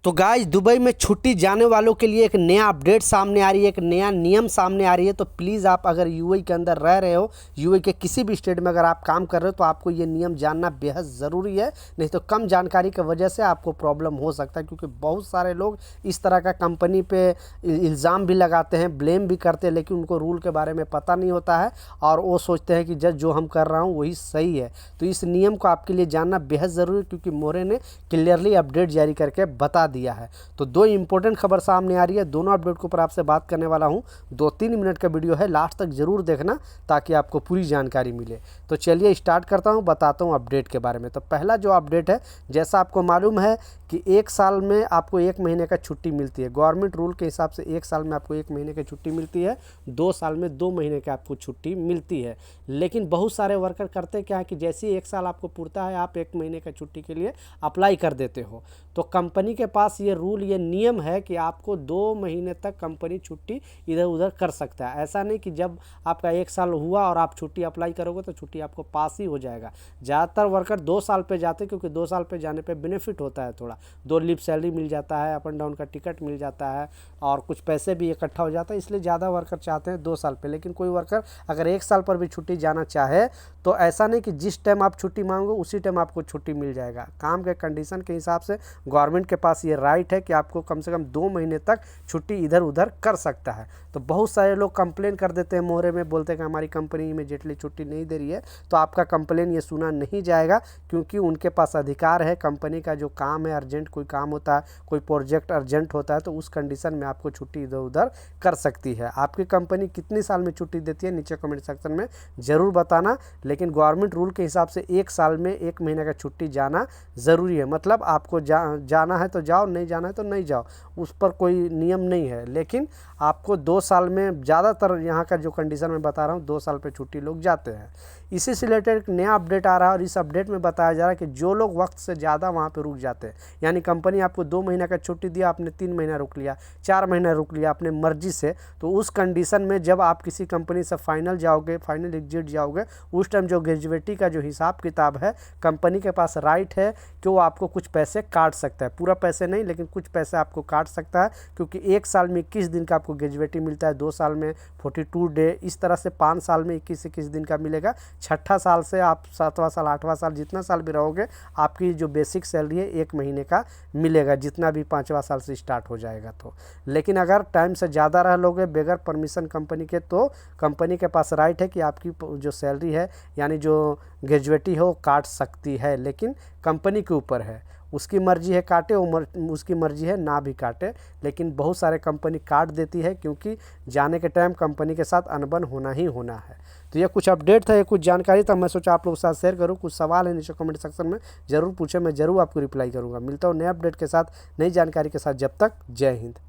तो guys Dubai में छुट्टी जाने वालों के लिए एक नया अपडेट सामने आ रही है, एक नया नियम सामने आ रही है। तो प्लीज़ आप अगर यूएई के अंदर रह रहे हो, यूएई के किसी भी स्टेट में अगर आप काम कर रहे हो तो आपको ये नियम जानना बेहद ज़रूरी है। नहीं तो कम जानकारी की वजह से आपको प्रॉब्लम हो सकता है, क्योंकि बहुत सारे लोग इस तरह का कंपनी पे इल्ज़ाम भी लगाते हैं, ब्लेम भी करते हैं, लेकिन उनको रूल के बारे में पता नहीं होता है और वो सोचते हैं कि जज जो हम कर रहा हूँ वही सही है। तो इस नियम को आपके लिए जानना बेहद ज़रूरी है, क्योंकि मोरे ने क्लियरली अपडेट जारी करके बता दिया है। तो दो इंपॉर्टेंट खबर सामने आ रही है, दोनों अपडेट के ऊपर आपसे बात करने वाला हूं। 2-3 मिनट का वीडियो है, लास्ट तक जरूर देखना ताकि आपको पूरी जानकारी मिले। तो चलिए स्टार्ट करता हूं, बताता हूं अपडेट के बारे में। तो पहला जो अपडेट है, जैसा आपको मालूम है कि 1 साल में आपको 1 महीने का छुट्टी मिलती है। गवर्नमेंट रूल के हिसाब से 1 साल में आपको 1 महीने की छुट्टी मिलती है, 2 साल में 2 महीने की आपको छुट्टी मिलती है। लेकिन बहुत सारे वर्कर करते क्या है कि जैसे ही 1 साल आपको पूरता है, आप 1 महीने की छुट्टी के लिए अप्लाई कर देते हो। तो कंपनी के पास ये रूल, ये नियम है कि आपको 2 महीने तक कंपनी छुट्टी इधर उधर कर सकता है। ऐसा नहीं कि जब आपका 1 साल हुआ और आप छुट्टी अप्लाई करोगे तो छुट्टी आपको पास ही हो जाएगा। ज़्यादातर वर्कर 2 साल पे जाते हैं, क्योंकि 2 साल पे जाने पे बेनिफिट होता है, थोड़ा 2 लीव सैलरी मिल जाता है, अप एंड डाउन का टिकट मिल जाता है और कुछ पैसे भी इकट्ठा हो जाता है। इसलिए ज़्यादा वर्कर चाहते हैं 2 साल पे। लेकिन कोई वर्कर अगर 1 साल पर भी छुट्टी जाना चाहे तो ऐसा नहीं कि जिस टाइम आप छुट्टी मांगोगे उसी टाइम आपको छुट्टी मिल जाएगा। काम के कंडीशन के हिसाब से गवर्नमेंट के पास ये राइट है कि आपको कम से कम 2 महीने तक छुट्टी इधर उधर कर सकता है। तो बहुत सारे लोग कंप्लेन कर देते हैं मोहरे में, बोलते हैं कि हमारी कंपनी इमीडिएटली छुट्टी नहीं दे रही है। तो आपका कंप्लेन ये सुना नहीं जाएगा, क्योंकि उनके पास अधिकार है। कंपनी का जो काम है, अर्जेंट कोई काम होता है, कोई प्रोजेक्ट अर्जेंट होता है, तो उस कंडीशन में आपको छुट्टी इधर उधर कर सकती है। आपकी कंपनी कितनी साल में छुट्टी देती है नीचे कमेंट सेक्शन में ज़रूर बताना। लेकिन गवर्नमेंट रूल के हिसाब से 1 साल में 1 महीने का छुट्टी जाना ज़रूरी है। मतलब आपको जाना है तो जाओ, नहीं जाना है तो नहीं जाओ, उस पर कोई नियम नहीं है। लेकिन आपको 2 साल में, ज़्यादातर यहाँ का जो कंडीशन मैं बता रहा हूँ, 2 साल पे छुट्टी लोग जाते हैं। इसी से रिलेटेड एक नया अपडेट आ रहा है और इस अपडेट में बताया जा रहा है कि जो लोग वक्त से ज़्यादा वहाँ पे रुक जाते हैं, यानी कंपनी आपको 2 महीने का छुट्टी दिया, आपने 3 महीना रुक लिया, 4 महीना रुक लिया अपने मर्जी से, तो उस कंडीशन में जब आप किसी कंपनी से फाइनल जाओगे, फाइनल एग्जिट जाओगे, उस टाइम जो ग्रेजुएटी का जो हिसाब किताब है, कंपनी के पास राइट है कि वो आपको कुछ पैसे काट सकता है। पूरा पैसे नहीं, लेकिन कुछ पैसे आपको काट सकता है, क्योंकि 1 साल में 21 दिन का आपको ग्रेजुएटी मिलता है, 2 साल में 42 डे, इस तरह से 5 साल में 21 दिन का मिलेगा। छठा साल से आप 7वां साल, 8वां साल, जितना साल भी रहोगे, आपकी जो बेसिक सैलरी है 1 महीने का मिलेगा, जितना भी 5वां साल से स्टार्ट हो जाएगा। तो लेकिन अगर टाइम से ज़्यादा रह लोगे बगैर परमिशन कंपनी के, तो कंपनी के पास राइट है कि आपकी जो सैलरी है, यानी जो ग्रेजुएटी है, वो काट सकती है। लेकिन कंपनी के ऊपर है, उसकी मर्जी है काटे, उसकी मर्जी है ना भी काटे। लेकिन बहुत सारे कंपनी काट देती है, क्योंकि जाने के टाइम कंपनी के साथ अनबन होना ही होना है। तो ये कुछ अपडेट था, ये कुछ जानकारी था, मैं सोचा आप लोगों के साथ शेयर करूँ। कुछ सवाल है नीचे कमेंट सेक्शन में ज़रूर पूछे, मैं ज़रूर आपको रिप्लाई करूँगा। मिलता हूँ नए अपडेट के साथ, नई जानकारी के साथ। जब तक जय हिंद।